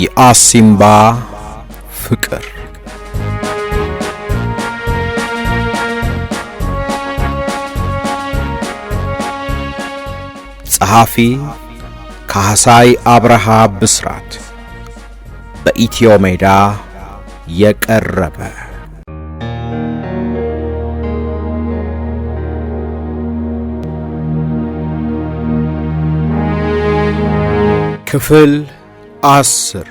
የአሲምባ ፍቅር ጸሐፊ ካህሳይ አብርሃ ብስራት በኢትዮ ሜዳ የቀረበ ክፍል 10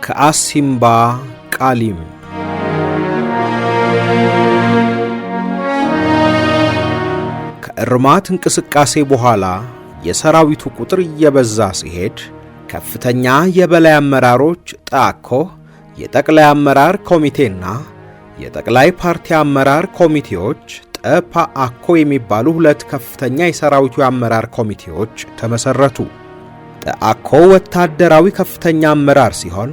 ከአሲምባ ቃሊም ከእርማት እንቅስቃሴ በኋላ የሰራዊቱ ቁጥር እየበዛ ሲሄድ ከፍተኛ የበላይ አመራሮች ጣኮ የጠቅላይ አመራር ኮሚቴና የጠቅላይ ፓርቲ አመራር ኮሚቴዎች ጠፓአኮ የሚባሉ ሁለት ከፍተኛ የሰራዊቱ አመራር ኮሚቴዎች ተመሰረቱ። ጠአኮ ወታደራዊ ከፍተኛ አመራር ሲሆን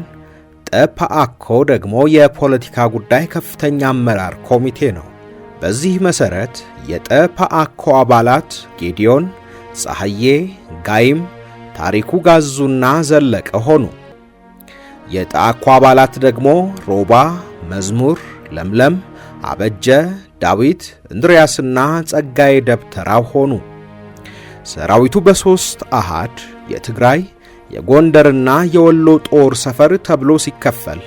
ጠፓአኮ ደግሞ የፖለቲካ ጉዳይ ከፍተኛ አመራር ኮሚቴ ነው። በዚህ መሰረት የጠፓአኮ አባላት ጌዲዮን፣ ፀሐዬ፣ ጋይም፣ ታሪኩ ጋዙና ዘለቀ ሆኑ። የጠአኮ አባላት ደግሞ ሮባ፣ መዝሙር፣ ለምለም፣ አበጀ፣ ዳዊት፣ እንድሪያስና ጸጋዬ ደብተራው ሆኑ። ሰራዊቱ በሶስት አሃድ የትግራይ የጎንደርና የወሎ ጦር ሰፈር ተብሎ ሲከፈል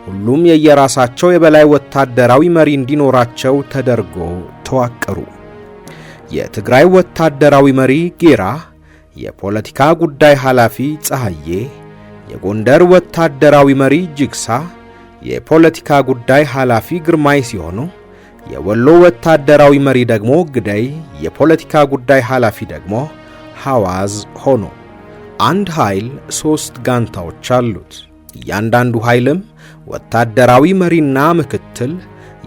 ሁሉም የየራሳቸው የበላይ ወታደራዊ መሪ እንዲኖራቸው ተደርጎ ተዋቀሩ። የትግራይ ወታደራዊ መሪ ጌራ፣ የፖለቲካ ጉዳይ ኃላፊ ፀሐዬ፣ የጎንደር ወታደራዊ መሪ ጅግሳ፣ የፖለቲካ ጉዳይ ኃላፊ ግርማይ ሲሆኑ የወሎ ወታደራዊ መሪ ደግሞ ግዳይ፣ የፖለቲካ ጉዳይ ኃላፊ ደግሞ ሐዋዝ ሆኖ አንድ ኃይል 3 ጋንታዎች አሉት። እያንዳንዱ ኃይልም ወታደራዊ መሪና ምክትል፣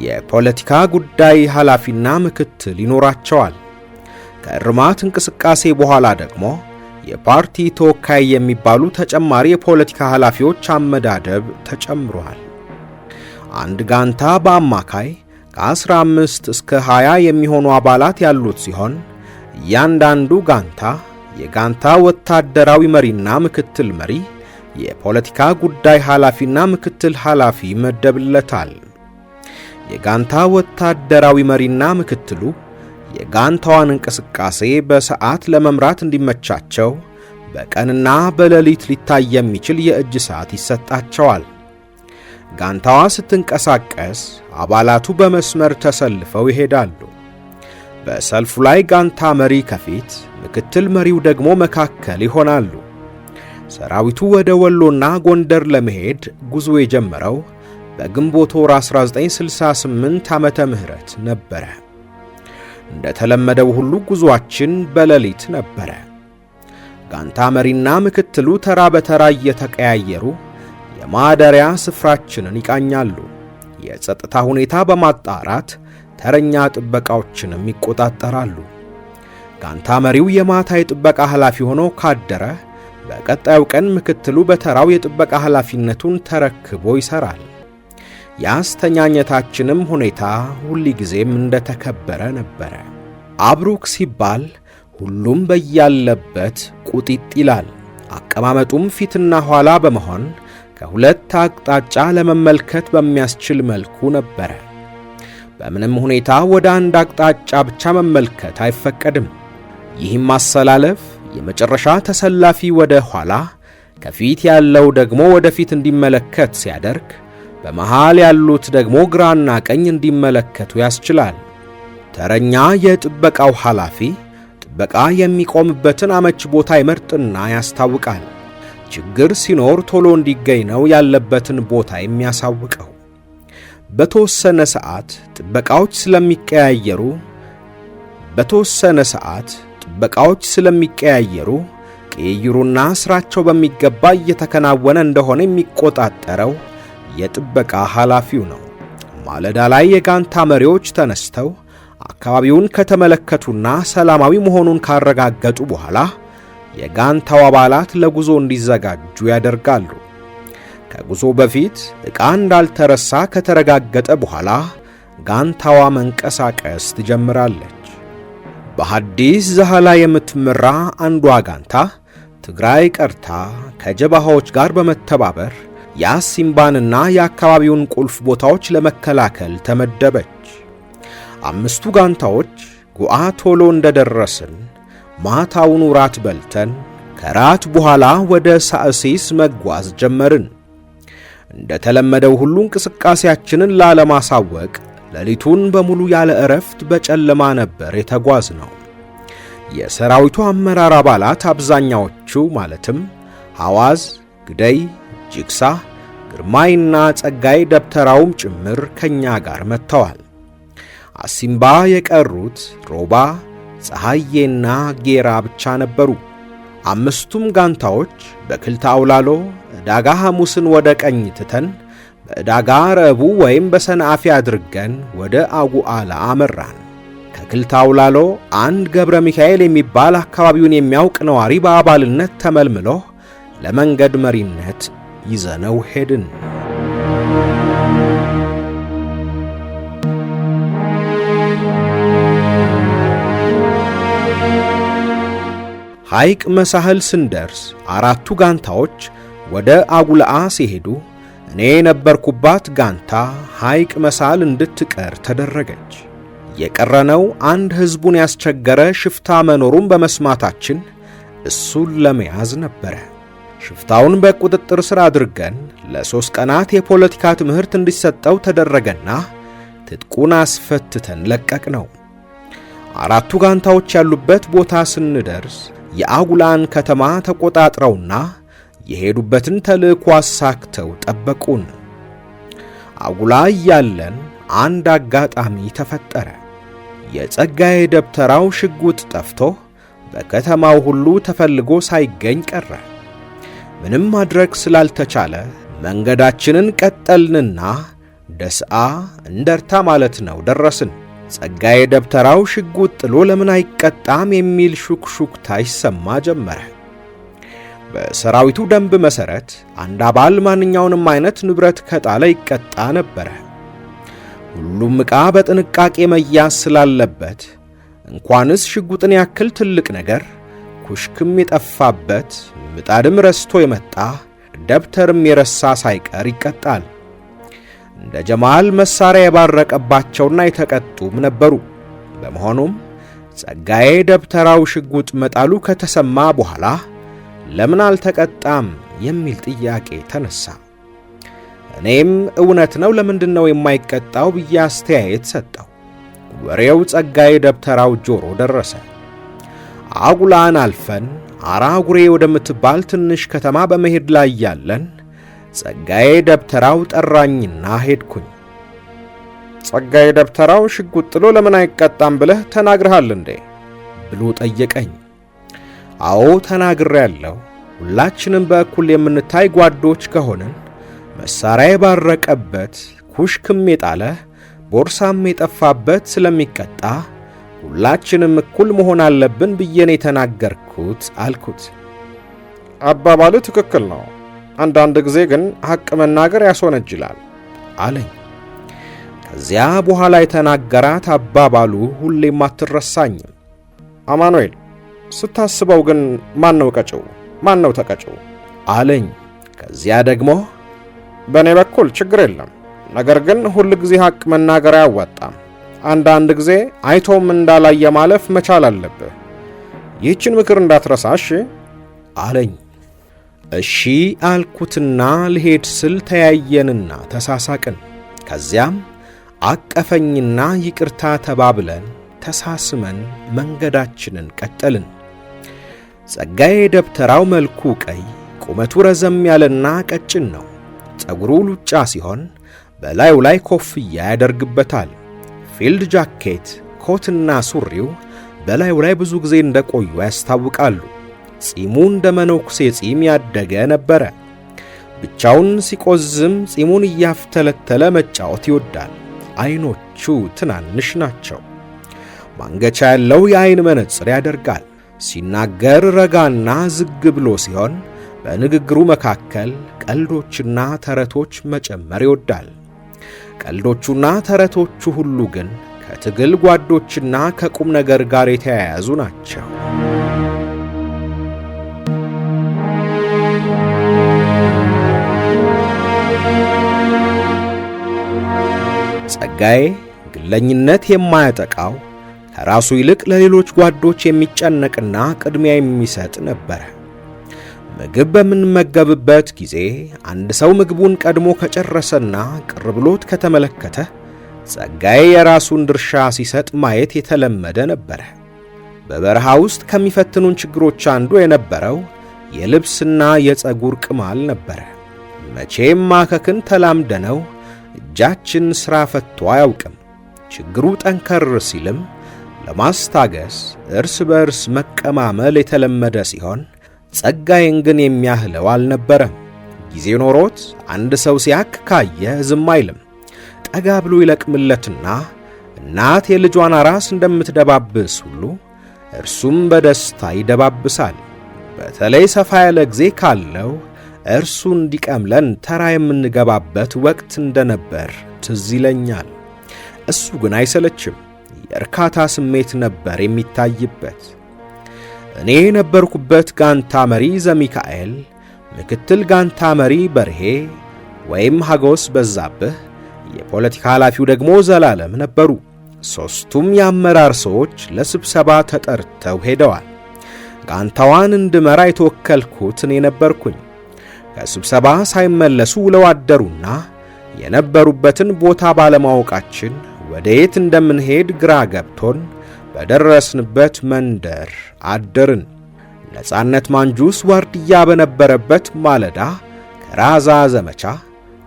የፖለቲካ ጉዳይ ኃላፊና ምክትል ይኖራቸዋል። ከእርማት እንቅስቃሴ በኋላ ደግሞ የፓርቲ ተወካይ የሚባሉ ተጨማሪ የፖለቲካ ኃላፊዎች አመዳደብ ተጨምሯል። አንድ ጋንታ በአማካይ ከ15 እስከ 20 የሚሆኑ አባላት ያሉት ሲሆን እያንዳንዱ ጋንታ የጋንታ ወታደራዊ መሪና ምክትል መሪ፣ የፖለቲካ ጉዳይ ኃላፊና ምክትል ኃላፊ ይመደብለታል። የጋንታ ወታደራዊ መሪና ምክትሉ የጋንታዋን እንቅስቃሴ በሰዓት ለመምራት እንዲመቻቸው በቀንና በሌሊት ሊታይ የሚችል የእጅ ሰዓት ይሰጣቸዋል። ጋንታዋ ስትንቀሳቀስ አባላቱ በመስመር ተሰልፈው ይሄዳሉ። በሰልፉ ላይ ጋንታ መሪ ከፊት፣ ምክትል መሪው ደግሞ መካከል ይሆናሉ። ሰራዊቱ ወደ ወሎና ጎንደር ለመሄድ ጉዞ የጀመረው በግንቦት ወር 1968 ዓመተ ምህረት ነበረ። እንደተለመደው ሁሉ ጉዞአችን በሌሊት ነበረ። ጋንታ መሪና ምክትሉ ተራ በተራ እየተቀያየሩ የማደሪያ ስፍራችንን ይቃኛሉ። የጸጥታ ሁኔታ በማጣራት ተረኛ ጥበቃዎችንም ይቆጣጠራሉ። ጋንታ መሪው የማታ የጥበቃ ኃላፊ ሆኖ ካደረ በቀጣዩ ቀን ምክትሉ በተራው የጥበቃ ኃላፊነቱን ተረክቦ ይሰራል። የአስተኛኘታችንም ሁኔታ ሁል ጊዜም እንደተከበረ ነበረ። አብሩክ ሲባል ሁሉም በያለበት ቁጢጥ ይላል። አቀማመጡም ፊትና ኋላ በመሆን ከሁለት አቅጣጫ ለመመልከት በሚያስችል መልኩ ነበረ። በምንም ሁኔታ ወደ አንድ አቅጣጫ ብቻ መመልከት አይፈቀድም። ይህም ማሰላለፍ የመጨረሻ ተሰላፊ ወደ ኋላ፣ ከፊት ያለው ደግሞ ወደፊት እንዲመለከት ሲያደርግ፣ በመሃል ያሉት ደግሞ ግራና ቀኝ እንዲመለከቱ ያስችላል። ተረኛ የጥበቃው ኃላፊ ጥበቃ የሚቆምበትን አመች ቦታ ይመርጥና ያስታውቃል። ችግር ሲኖር ቶሎ እንዲገኝ ነው ያለበትን ቦታ የሚያሳውቀው። በተወሰነ ሰዓት ጥበቃዎች ስለሚቀያየሩ ቅይሩና ስራቸው በሚገባ እየተከናወነ እንደሆነ የሚቆጣጠረው የጥበቃ ኃላፊው ነው። ማለዳ ላይ የጋንታ መሪዎች ተነስተው አካባቢውን ከተመለከቱና ሰላማዊ መሆኑን ካረጋገጡ በኋላ የጋንታው አባላት ለጉዞ እንዲዘጋጁ ያደርጋሉ። ከጉዞ በፊት ዕቃ እንዳልተረሳ ከተረጋገጠ በኋላ ጋንታዋ መንቀሳቀስ ትጀምራለች። በሐዲስ ዛህላ የምትመራ አንዷ ጋንታ ትግራይ ቀርታ ከጀባሃዎች ጋር በመተባበር የአሲምባንና የአካባቢውን ቁልፍ ቦታዎች ለመከላከል ተመደበች። 5ቱ ጋንታዎች ጉዓ ቶሎ እንደደረስን ማታውን ራት በልተን ከራት በኋላ ወደ ሳእሲስ መጓዝ ጀመርን። እንደተለመደው ሁሉ እንቅስቃሴያችንን ላለማሳወቅ ሌሊቱን በሙሉ ያለ እረፍት በጨለማ ነበር የተጓዝነው። የሰራዊቱ አመራር አባላት አብዛኛዎቹ ማለትም ሐዋዝ፣ ግደይ፣ ጅግሳ፣ ግርማይና ጸጋይ ደብተራውም ጭምር ከኛ ጋር መጥተዋል። አሲምባ የቀሩት ሮባ፣ ፀሐዬና ጌራ ብቻ ነበሩ። 5ቱም ጋንታዎች በክልታ አውላሎ ዕዳጋ ሐሙስን ወደ ቀኝ ትተን በዕዳጋ ረቡዕ ወይም በሰንአፌ አድርገን ወደ አጉዓላ አመራን። ከክልታ አውላሎ አንድ ገብረ ሚካኤል የሚባል አካባቢውን የሚያውቅ ነዋሪ በአባልነት ተመልምሎ ለመንገድ መሪነት ይዘነው ሄድን። ሐይቅ መሳህል ስንደርስ 4ቱ ጋንታዎች ወደ አጉላአ ሲሄዱ እኔ የነበርኩባት ጋንታ ሐይቅ መሳህል እንድትቀር ተደረገች። የቀረነው አንድ ሕዝቡን ያስቸገረ ሽፍታ መኖሩን በመስማታችን እሱን ለመያዝ ነበረ። ሽፍታውን በቁጥጥር ሥር አድርገን ለ3 ቀናት የፖለቲካ ትምህርት እንዲሰጠው ተደረገና ትጥቁን አስፈትተን ለቀቅነው። 4ቱ ጋንታዎች ያሉበት ቦታ ስንደርስ የአጉላን ከተማ ተቆጣጥረውና የሄዱበትን ተልእኮ አሳክተው ጠበቁን። አጉላ ያለን አንድ አጋጣሚ ተፈጠረ። የጸጋዬ ደብተራው ሽጉጥ ጠፍቶ በከተማው ሁሉ ተፈልጎ ሳይገኝ ቀረ። ምንም ማድረግ ስላልተቻለ መንገዳችንን ቀጠልንና ደስዓ እንደርታ ማለት ነው ደረስን። ጸጋዬ ደብተራው ሽጉጥ ጥሎ ለምን አይቀጣም የሚል ሹክሹክታ ይሰማ ጀመረ። በሰራዊቱ ደንብ መሰረት አንድ አባል ማንኛውንም አይነት ንብረት ከጣለ ይቀጣ ነበረ። ሁሉም ዕቃ በጥንቃቄ መያዝ ስላለበት እንኳንስ ሽጉጥን ያክል ትልቅ ነገር ኩሽክም የጠፋበት ምጣድም ረስቶ የመጣ ደብተርም የረሳ ሳይቀር ይቀጣል። እንደ ጀማል መሳሪያ የባረቀባቸውና የተቀጡም ነበሩ። በመሆኑም ጸጋዬ ደብተራው ሽጉጥ መጣሉ ከተሰማ በኋላ ለምን አልተቀጣም የሚል ጥያቄ ተነሳ። እኔም እውነት ነው ለምንድነው የማይቀጣው ብዬ አስተያየት ሰጠው። ወሬው ጸጋዬ ደብተራው ጆሮ ደረሰ። አጉላን አልፈን አራጉሬ ወደምትባል ትንሽ ከተማ በመሄድ ላይ ያለን ጸጋዬ ደብተራው ጠራኝና ሄድኩኝ። ጸጋዬ ደብተራው ሽጉጥ ጥሎ ለምን አይቀጣም ብለህ ተናግረሃል እንዴ ብሎ ጠየቀኝ። አዎ ተናግሬያለሁ። ሁላችንም በእኩል የምንታይ ጓዶች ከሆነን መሳሪያ የባረቀበት ኩሽክም የጣለ ቦርሳም የጠፋበት ስለሚቀጣ ሁላችንም እኩል መሆን አለብን ብዬ ነው የተናገርኩት አልኩት። አባባሉ ትክክል ነው፣ አንዳንድ ጊዜ ግን ሐቅ መናገር ያስወነጅላል አለኝ። ከዚያ በኋላ የተናገራት አባባሉ ሁሌም አትረሳኝም። አማኑኤል ስታስበው ግን ማን ነው ቀጭው? ማን ነው ተቀጭው? አለኝ። ከዚያ ደግሞ በእኔ በኩል ችግር የለም፣ ነገር ግን ሁል ጊዜ ሐቅ መናገር አያዋጣም። አንዳንድ ጊዜ አይቶም እንዳላየ ማለፍ መቻል አለብህ። ይህችን ምክር እንዳትረሳሽ አለኝ። እሺ አልኩትና ልሄድ ስል ተያየንና ተሳሳቅን። ከዚያም አቀፈኝና ይቅርታ ተባብለን ተሳስመን መንገዳችንን ቀጠልን። ጸጋዬ ደብተራው መልኩ ቀይ፣ ቁመቱ ረዘም ያለና ቀጭን ነው። ጸጉሩ ሉጫ ሲሆን በላዩ ላይ ኮፍያ ያደርግበታል። ፊልድ ጃኬት፣ ኮትና ሱሪው በላዩ ላይ ብዙ ጊዜ እንደቆዩ ያስታውቃሉ። ጺሙ እንደ መነኩሴ ጺም ያደገ ነበረ። ብቻውን ሲቆዝም ጺሙን እያፍተለተለ መጫወት ይወዳል። አይኖቹ ትናንሽ ናቸው። ማንገቻ ያለው የአይን መነጽር ያደርጋል። ሲናገር ረጋና ዝግ ብሎ ሲሆን በንግግሩ መካከል ቀልዶችና ተረቶች መጨመር ይወዳል። ቀልዶቹና ተረቶቹ ሁሉ ግን ከትግል ጓዶችና ከቁም ነገር ጋር የተያያዙ ናቸው። ጸጋዬ ግለኝነት የማያጠቃው ከራሱ ይልቅ ለሌሎች ጓዶች የሚጨነቅና ቅድሚያ የሚሰጥ ነበር። ምግብ በምንመገብበት ጊዜ አንድ ሰው ምግቡን ቀድሞ ከጨረሰና ቅር ብሎት ከተመለከተ ጸጋዬ የራሱን ድርሻ ሲሰጥ ማየት የተለመደ ነበር። በበረሃ ውስጥ ከሚፈትኑን ችግሮች አንዱ የነበረው የልብስና የፀጉር ቅማል ነበር። መቼም ማከክን ተላምደነው እጃችን ሥራ ፈቶ አያውቅም። ችግሩ ጠንከር ሲልም ለማስታገስ እርስ በርስ መቀማመል የተለመደ ሲሆን ጸጋዬን ግን የሚያህለው አልነበረም። ጊዜ ኖሮት አንድ ሰው ሲያክ ካየ ዝም አይልም። ጠጋ ብሎ ይለቅምለትና እናት የልጇን አራስ እንደምትደባብስ ሁሉ እርሱም በደስታ ይደባብሳል። በተለይ ሰፋ ያለ ጊዜ ካለው እርሱ እንዲቀምለን ተራ የምንገባበት ወቅት እንደነበር ትዝ ይለኛል። እሱ ግን አይሰለችም። የእርካታ ስሜት ነበር የሚታይበት። እኔ የነበርኩበት ጋንታ መሪ ዘሚካኤል፣ ምክትል ጋንታ መሪ በርሄ ወይም ሀጎስ በዛብህ፣ የፖለቲካ ኃላፊው ደግሞ ዘላለም ነበሩ። ሦስቱም የአመራር ሰዎች ለስብሰባ ተጠርተው ሄደዋል። ጋንታዋን እንድመራ የተወከልኩት እኔ ነበርኩኝ። ከስብሰባ ሳይመለሱ ውለው አደሩና የነበሩበትን ቦታ ባለማወቃችን ወደ የት እንደምንሄድ ግራ ገብቶን በደረስንበት መንደር አደርን። ነጻነት ማንጁስ ዋርድያ በነበረበት ማለዳ ከራዛ ዘመቻ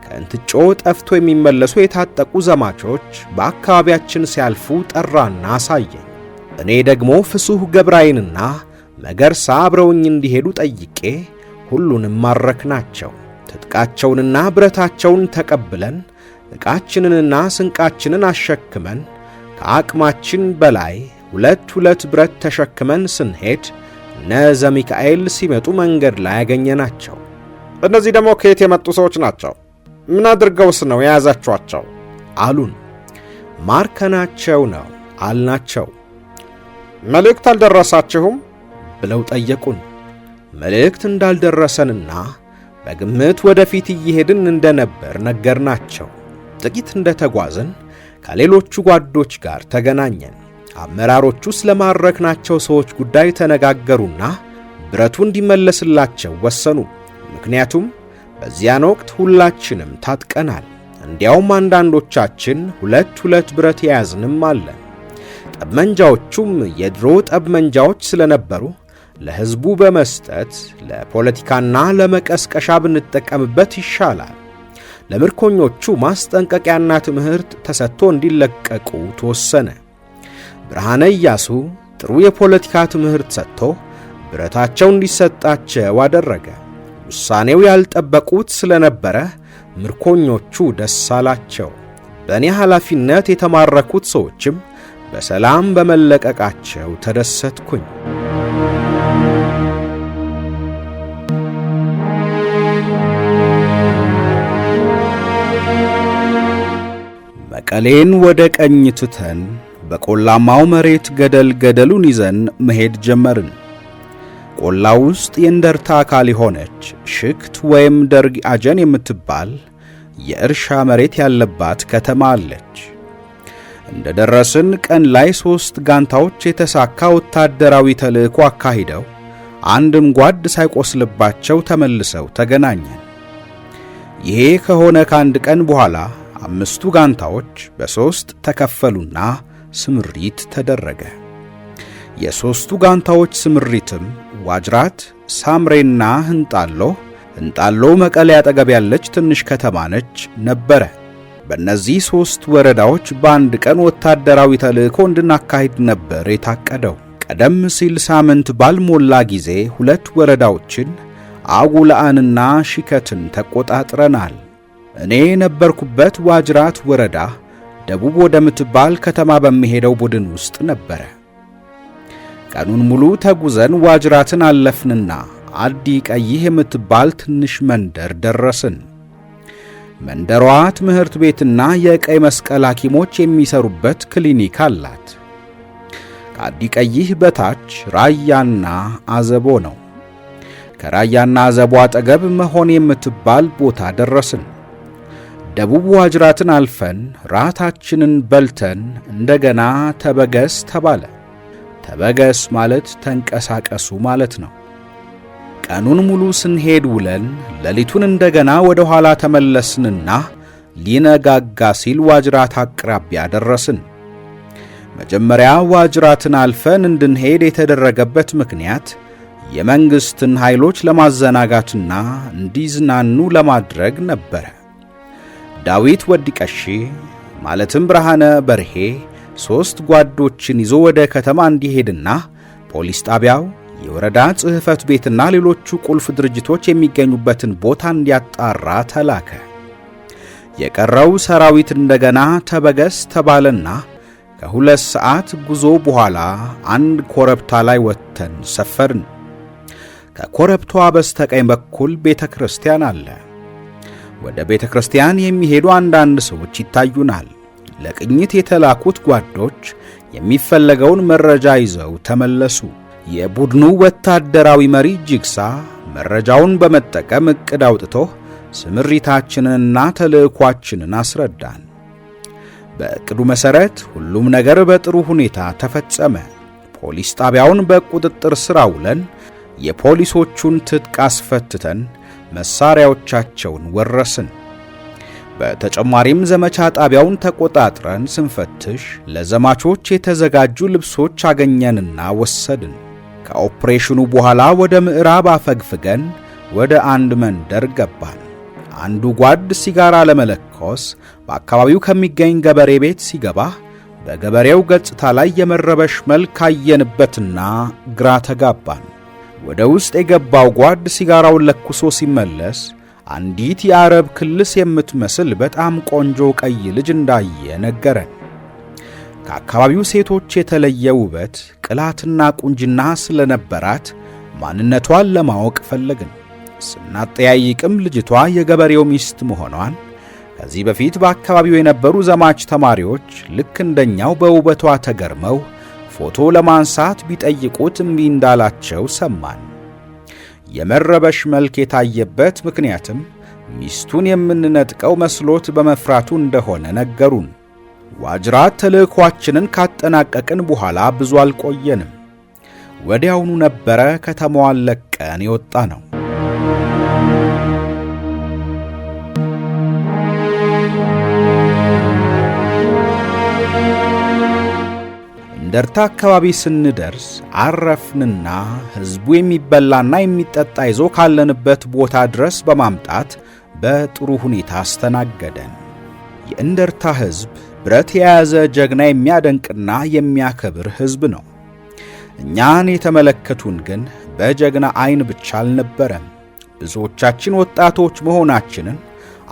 ከእንትጮ ጠፍቶ የሚመለሱ የታጠቁ ዘማቾች በአካባቢያችን ሲያልፉ ጠራና አሳየኝ። እኔ ደግሞ ፍሱህ ገብራይንና መገርሳ አብረውኝ እንዲሄዱ ጠይቄ ሁሉንም ማረክናቸው። ትጥቃቸውንና ብረታቸውን ተቀብለን ዕቃችንንና ስንቃችንን አሸክመን ከአቅማችን በላይ ሁለት ብረት ተሸክመን ስንሄድ እነ ዘሚካኤል ሲመጡ መንገድ ላይ ያገኘናቸው። እነዚህ ደግሞ ከየት የመጡ ሰዎች ናቸው? ምን አድርገውስ ነው የያዛችኋቸው? አሉን። ማርከናቸው ነው አልናቸው። መልእክት አልደረሳችሁም ብለው ጠየቁን። መልእክት እንዳልደረሰንና በግምት ወደፊት እየሄድን እንደነበር ነገርናቸው። ጥቂት እንደተጓዝን ከሌሎቹ ጓዶች ጋር ተገናኘን። አመራሮቹ ስለማረክናቸው ሰዎች ጉዳይ ተነጋገሩና ብረቱ እንዲመለስላቸው ወሰኑ። ምክንያቱም በዚያን ወቅት ሁላችንም ታጥቀናል። እንዲያውም አንዳንዶቻችን ሁለት ብረት የያዝንም አለን። ጠብመንጃዎቹም የድሮ ጠብመንጃዎች ስለነበሩ ለሕዝቡ በመስጠት ለፖለቲካና ለመቀስቀሻ ብንጠቀምበት ይሻላል። ለምርኮኞቹ ማስጠንቀቂያና ትምህርት ተሰጥቶ እንዲለቀቁ ተወሰነ። ብርሃነ ኢያሱ ጥሩ የፖለቲካ ትምህርት ሰጥቶ ብረታቸው እንዲሰጣቸው አደረገ። ውሳኔው ያልጠበቁት ስለነበረ ምርኮኞቹ ደስ አላቸው። በእኔ ኃላፊነት የተማረኩት ሰዎችም በሰላም በመለቀቃቸው ተደሰትኩኝ። መቀሌን ወደ ቀኝ ትተን በቆላማው መሬት ገደሉን ይዘን መሄድ ጀመርን። ቆላ ውስጥ የእንደርታ አካል የሆነች ሽክት ወይም ደርግ አጀን የምትባል የእርሻ መሬት ያለባት ከተማ አለች። እንደደረስን ቀን ላይ 3 ጋንታዎች የተሳካ ወታደራዊ ተልእኮ አካሂደው አንድም ጓድ ሳይቆስልባቸው ተመልሰው ተገናኘን። ይሄ ከሆነ ከአንድ ቀን በኋላ 5ቱ ጋንታዎች በ3 ተከፈሉና ስምሪት ተደረገ። የ3ቱ ጋንታዎች ስምሪትም ዋጅራት፣ ሳምሬና ህንጣሎ መቀሌ አጠገብ ያለች ትንሽ ከተማ ነች ነበረ። በእነዚህ 3 ወረዳዎች በአንድ ቀን ወታደራዊ ተልእኮ እንድናካሂድ ነበር የታቀደው። ቀደም ሲል ሳምንት ባልሞላ ጊዜ 2 ወረዳዎችን አጉላአንና ሽከትን ተቆጣጥረናል። እኔ የነበርኩበት ዋጅራት ወረዳ ደቡብ ወደምትባል ከተማ በሚሄደው ቡድን ውስጥ ነበረ። ቀኑን ሙሉ ተጉዘን ዋጅራትን አለፍንና አዲ ቀይህ የምትባል ትንሽ መንደር ደረስን። መንደሯ ትምህርት ቤትና የቀይ መስቀል ሐኪሞች የሚሰሩበት ክሊኒክ አላት። ከአዲቀይህ በታች ራያና አዘቦ ነው። ከራያና አዘቦ አጠገብ መሆን የምትባል ቦታ ደረስን። ደቡብ ዋጅራትን አልፈን ራታችንን በልተን እንደገና ተበገስ ተባለ። ተበገስ ማለት ተንቀሳቀሱ ማለት ነው። ቀኑን ሙሉ ስንሄድ ውለን ሌሊቱን እንደገና ወደ ኋላ ተመለስንና ሊነጋጋ ሲል ዋጅራት አቅራቢያ ደረስን። መጀመሪያ ዋጅራትን አልፈን እንድንሄድ የተደረገበት ምክንያት የመንግስትን ኃይሎች ለማዘናጋትና እንዲዝናኑ ለማድረግ ነበር። ዳዊት ወዲቀሺ ማለትም ብርሃነ በርሄ 3 ጓዶችን ይዞ ወደ ከተማ እንዲሄድና ፖሊስ ጣቢያው፣ የወረዳ ጽሕፈት ቤትና ሌሎቹ ቁልፍ ድርጅቶች የሚገኙበትን ቦታ እንዲያጣራ ተላከ። የቀረው ሰራዊት እንደገና ተበገስ ተባለና ከ2 ሰዓት ጉዞ በኋላ አንድ ኮረብታ ላይ ወጥተን ሰፈርን። ከኮረብታዋ በስተቀኝ በኩል ቤተክርስቲያን አለ። ወደ ቤተክርስቲያን የሚሄዱ አንዳንድ ሰዎች ይታዩናል። ለቅኝት የተላኩት ጓዶች የሚፈለገውን መረጃ ይዘው ተመለሱ። የቡድኑ ወታደራዊ መሪ ጅግሳ መረጃውን በመጠቀም ዕቅድ አውጥቶ ስምሪታችንንና ተልእኳችንን አስረዳን። በዕቅዱ መሠረት ሁሉም ነገር በጥሩ ሁኔታ ተፈጸመ። ፖሊስ ጣቢያውን በቁጥጥር ስር አውለን የፖሊሶቹን ትጥቅ አስፈትተን መሳሪያዎቻቸውን ወረስን። በተጨማሪም ዘመቻ ጣቢያውን ተቆጣጥረን ስንፈትሽ ለዘማቾች የተዘጋጁ ልብሶች አገኘንና ወሰድን። ከኦፕሬሽኑ በኋላ ወደ ምዕራብ አፈግፍገን ወደ አንድ መንደር ገባን። አንዱ ጓድ ሲጋራ ለመለኮስ በአካባቢው ከሚገኝ ገበሬ ቤት ሲገባ በገበሬው ገጽታ ላይ የመረበሽ መልክ አየንበትና ግራ ተጋባን። ወደ ውስጥ የገባው ጓድ ሲጋራውን ለኩሶ ሲመለስ አንዲት የአረብ ክልስ የምትመስል በጣም ቆንጆ ቀይ ልጅ እንዳየ ነገረን። ከአካባቢው ሴቶች የተለየ ውበት፣ ቅላትና ቁንጅና ስለነበራት ማንነቷን ለማወቅ ፈለግን። ስናጠያይቅም ልጅቷ የገበሬው ሚስት መሆኗን፣ ከዚህ በፊት በአካባቢው የነበሩ ዘማች ተማሪዎች ልክ እንደኛው በውበቷ ተገርመው ፎቶ ለማንሳት ቢጠይቁት እምቢ እንዳላቸው ሰማን። የመረበሽ መልክ የታየበት ምክንያትም ሚስቱን የምንነጥቀው መስሎት በመፍራቱ እንደሆነ ነገሩን። ዋጅራት ተልእኳችንን ካጠናቀቅን በኋላ ብዙ አልቆየንም። ወዲያውኑ ነበረ ከተማዋን ለቀን የወጣ ነው። እንደርታ አካባቢ ስንደርስ አረፍንና ሕዝቡ የሚበላና የሚጠጣ ይዞ ካለንበት ቦታ ድረስ በማምጣት በጥሩ ሁኔታ አስተናገደን። የእንደርታ ሕዝብ ብረት የያዘ ጀግና የሚያደንቅና የሚያከብር ሕዝብ ነው። እኛን የተመለከቱን ግን በጀግና ዓይን ብቻ አልነበረም። ብዙዎቻችን ወጣቶች መሆናችንን፣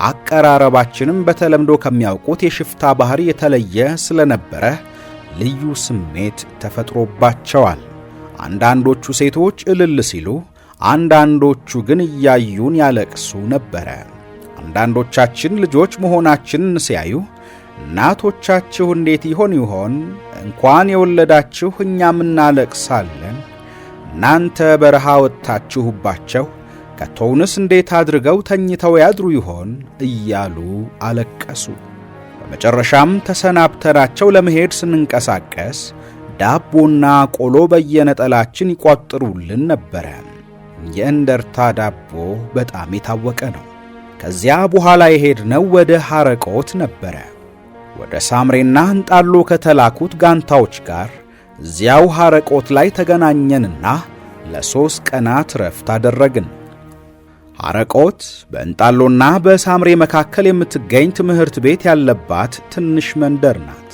አቀራረባችንም በተለምዶ ከሚያውቁት የሽፍታ ባህሪ የተለየ ስለነበረ ልዩ ስሜት ተፈጥሮባቸዋል። አንዳንዶቹ ሴቶች እልል ሲሉ፣ አንዳንዶቹ ግን እያዩን ያለቅሱ ነበረ። አንዳንዶቻችን ልጆች መሆናችንን ሲያዩ እናቶቻችሁ እንዴት ይሆን እንኳን የወለዳችሁ እኛም እናለቅሳለን፣ እናንተ በረሃ ወጥታችሁባቸው ከቶውንስ እንዴት አድርገው ተኝተው ያድሩ ይሆን እያሉ አለቀሱ። በመጨረሻም ተሰናብተናቸው ለመሄድ ስንንቀሳቀስ ዳቦና ቆሎ በየነጠላችን ይቋጥሩልን ነበረ። የእንደርታ ዳቦ በጣም የታወቀ ነው። ከዚያ በኋላ የሄድነው ወደ ሐረቆት ነበረ። ወደ ሳምሬና እንጣሎ ከተላኩት ጋንታዎች ጋር እዚያው ሐረቆት ላይ ተገናኘንና ለ3 ቀናት ረፍት አደረግን። ሐረቆት በእንጣሎና በሳምሬ መካከል የምትገኝ ትምህርት ቤት ያለባት ትንሽ መንደር ናት።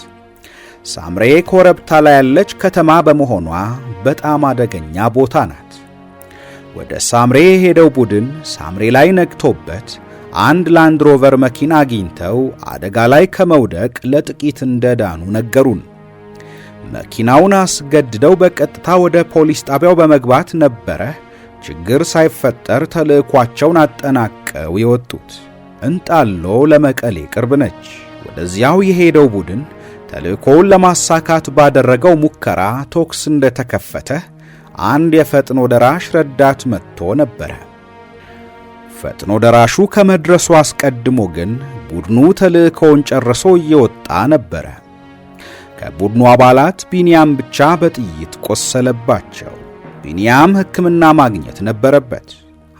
ሳምሬ ኮረብታ ላይ ያለች ከተማ በመሆኗ በጣም አደገኛ ቦታ ናት። ወደ ሳምሬ የሄደው ቡድን ሳምሬ ላይ ነግቶበት አንድ ላንድ ሮቨር መኪና አግኝተው አደጋ ላይ ከመውደቅ ለጥቂት እንደዳኑ ነገሩን። መኪናውን አስገድደው በቀጥታ ወደ ፖሊስ ጣቢያው በመግባት ነበረ ችግር ሳይፈጠር ተልእኳቸውን አጠናቀው የወጡት። እንጣሎ ለመቀሌ ቅርብ ነች። ወደዚያው የሄደው ቡድን ተልእኮውን ለማሳካት ባደረገው ሙከራ ተኩስ እንደተከፈተ አንድ የፈጥኖ ደራሽ ረዳት መጥቶ ነበር። ፈጥኖ ደራሹ ከመድረሱ አስቀድሞ ግን ቡድኑ ተልእኮውን ጨርሶ እየወጣ ነበር። ከቡድኑ አባላት ቢንያም ብቻ በጥይት ቆሰለባቸው። ቢንያም ሕክምና ማግኘት ነበረበት።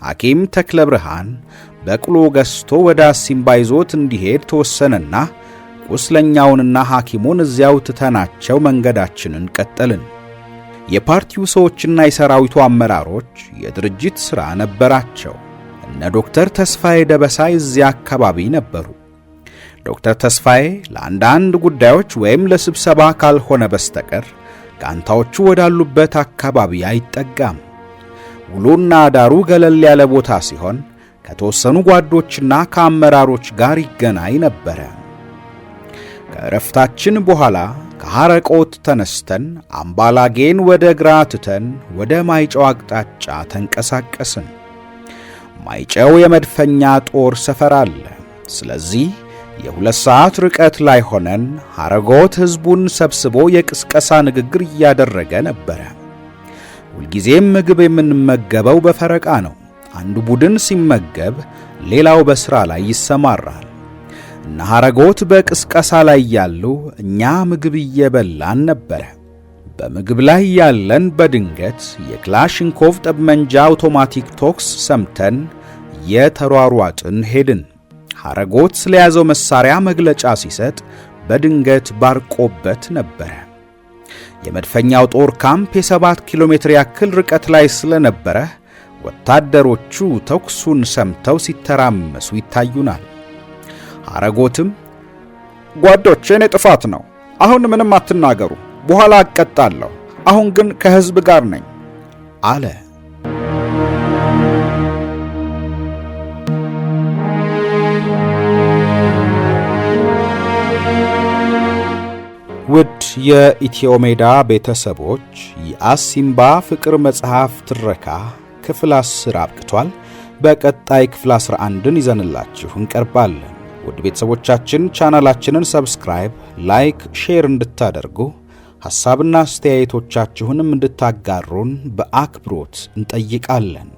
ሐኪም ተክለ ብርሃን በቅሎ ገዝቶ ወደ አሲምባ ይዞት እንዲሄድ ተወሰነና ቁስለኛውንና ሐኪሙን እዚያው ትተናቸው መንገዳችንን ቀጠልን። የፓርቲው ሰዎችና የሰራዊቱ አመራሮች የድርጅት ሥራ ነበራቸው። እነ ዶክተር ተስፋዬ ደበሳይ እዚያ አካባቢ ነበሩ። ዶክተር ተስፋዬ ለአንዳንድ ጉዳዮች ወይም ለስብሰባ ካልሆነ በስተቀር ጋንታዎቹ ወዳሉበት አካባቢ አይጠጋም። ውሎና ዳሩ ገለል ያለ ቦታ ሲሆን ከተወሰኑ ጓዶችና ከአመራሮች ጋር ይገናኝ ነበረ። ከእረፍታችን በኋላ ከሐረቆት ተነስተን አምባላጌን ወደ ግራ ትተን ወደ ማይጨው አቅጣጫ ተንቀሳቀስን። ማይጨው የመድፈኛ ጦር ሰፈር አለ። ስለዚህ የ2 ሰዓት ርቀት ላይ ሆነን ሐረቆት ሕዝቡን ሰብስቦ የቅስቀሳ ንግግር እያደረገ ነበረ። ሁልጊዜም ምግብ የምንመገበው በፈረቃ ነው። አንዱ ቡድን ሲመገብ ሌላው በሥራ ላይ ይሰማራል። እነ ሐረቆት በቅስቀሳ ላይ ያሉ፣ እኛ ምግብ እየበላን ነበረ። በምግብ ላይ ያለን በድንገት የክላሽንኮቭ ጠመንጃ አውቶማቲክ ቶክስ ሰምተን የተሯሯጥን ሄድን። ሐረቆት ስለያዘው መሳሪያ መግለጫ ሲሰጥ በድንገት ባርቆበት ነበረ። የመድፈኛው ጦር ካምፕ የ7 ኪሎ ሜትር ያክል ርቀት ላይ ስለነበረ ወታደሮቹ ተኩሱን ሰምተው ሲተራመሱ ይታዩናል። ሐረቆትም ጓዶቼ፣ እኔ ጥፋት ነው፣ አሁን ምንም አትናገሩ፣ በኋላ አቀጣለሁ፣ አሁን ግን ከሕዝብ ጋር ነኝ አለ። ውድ የኢትዮ ሜዳ ቤተሰቦች የአሲምባ ፍቅር መጽሐፍ ትረካ ክፍል 10 አብቅቷል። በቀጣይ ክፍል 11ን ይዘንላችሁ እንቀርባለን። ውድ ቤተሰቦቻችን ቻናላችንን ሰብስክራይብ፣ ላይክ፣ ሼር እንድታደርጉ ሐሳብና አስተያየቶቻችሁንም እንድታጋሩን በአክብሮት እንጠይቃለን።